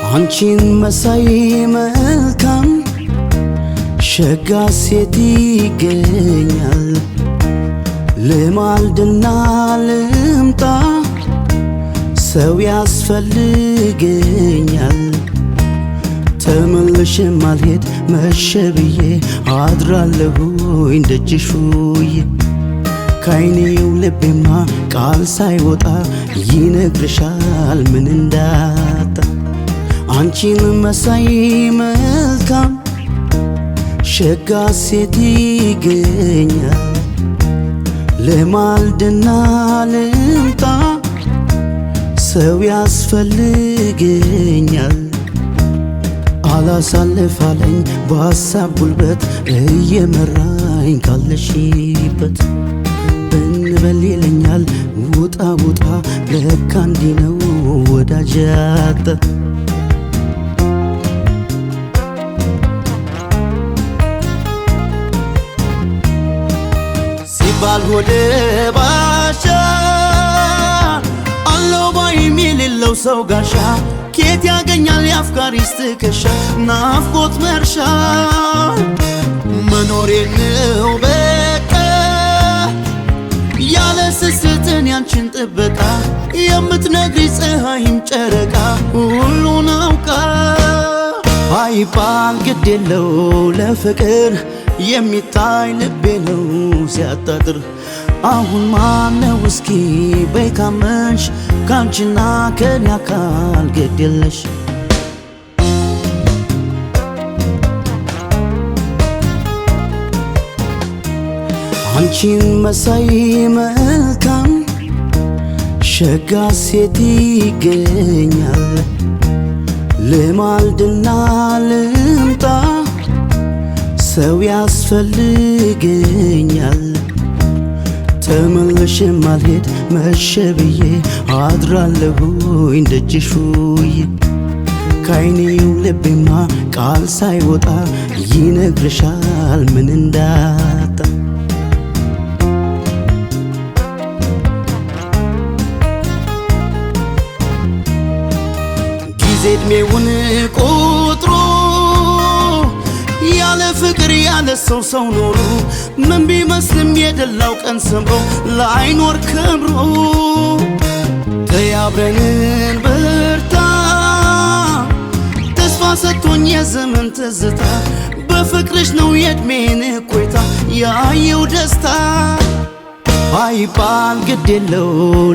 አንቺን መሳይ መልካም ሸጋ ሴት ይገኛል። ልማልድና ልምጣ ሰው ያስፈልገኛል። ተመልሼም አልሄድ መሸ ብዬ አድራለሁኝ ደጅሽ ውዬ። ካይኔው ልቤማ ቃል ሳይወጣ ይነግርሻል ምን እንዳጣ። አንቺን መሳይ መልካም ሸጋ ሴት ይገኛል። ልማልድና ልምጣ ሰው ያስፈልገኛል። አላሳልፋለኝ በሐሳብ ጉልበት እየመራኝ ካለሽበት። እንበል ይለኛል ውጣ ውጣ ለካ እንዲህ ነው ወዳጅ ያጣ። ሲባል ሆደ ባሻ አለው ባይ የሚልለው ሰው ጋሻ ኬት ያገኛል የአፍቃሪስ ትከሻ ናፍቆት መርሻ። መኖሬ ነው በቃ ያለ ስስትን ያንቺን ጥበቃ የምትነግሪ ፀሐይም ጨረቃ ሁሉን አውቃ። አይባል ግድ የለው ለፍቅር የሚታይ ልቤ ነው ሲያጣጥር። አሁን ማነው እስኪ በይ ካመንሽ ካንቺና ከኔ አካል ግድ የለሽ። አንቺን መሳይ መልካም ሸጋ ሴት ይገኛል። ልማልድና ልምጣ ሰው ያስፈልገኛል። ተመልሼም አልሄድ መሸ ብዬ አድራለሁኝ ደጅሽ ውዬ። ካይኔው ልቤማ ቃል ሳይወጣ ይነግርሻል ምን እንዳጣ። ጊዜ እድሜውን ቆጥሮ ያለ ፍቅር ያለ ሰው ኖሮ ምን ቢመስልም የደላው ቀን ሰምሮ ላይኖር ክብሮ። ተያብረንን በርታ ተስፋ ሰጥቶኝ የዘመን ትዝታ በፍቅርሽ ነው የእድሜን እኮይታ ያየው ደስታ። አይባል ግድ የለው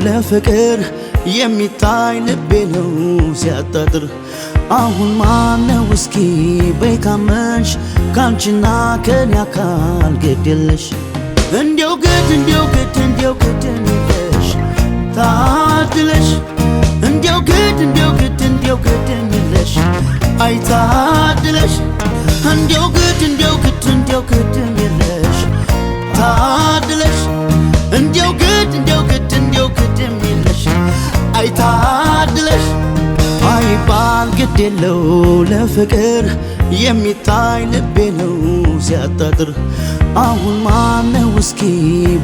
ለፍቅር የሚታይ ልቤ ነው ሲያጣጥር። አሁን ማነው እስኪ በይ ካመንሽ ካንቺና ከኔ አካል ግድ የለሽ። እንዲያው ግድ እንዲያው ግድ እንዲያው ግድ የሚለሽ ታድለሽ። እንዲያው ግድ እንዲያው ግድ እንዲያው ግድ የሚለሽ አይታድለሽ። እንዲያው ግድ እንዲያው ግድ እንዲያው ግድ የሚለሽ ታድለሽ። እንዲያው ግድ እንዲያው ግድ እንዲያው ግድ የሚለሽ አይታድለሽ። አይባል ግድ የለው ለፍቅር የሚታይ ልቤ ነው ሲያጣጥር። አሁን ማነው እስኪ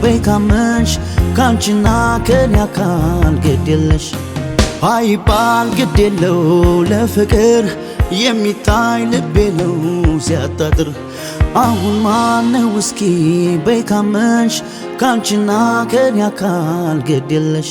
በይ ካመንሽ ካንቺና ከኔ አካል ግድ የለሽ። አይባል ግድ የለው ለፍቅር የሚታይ ልቤ ነው ሲያጣጥር። አሁን ማነው እስኪ በይ ካመንሽ ካንቺና ከኔ አካል ግድ የለሽ።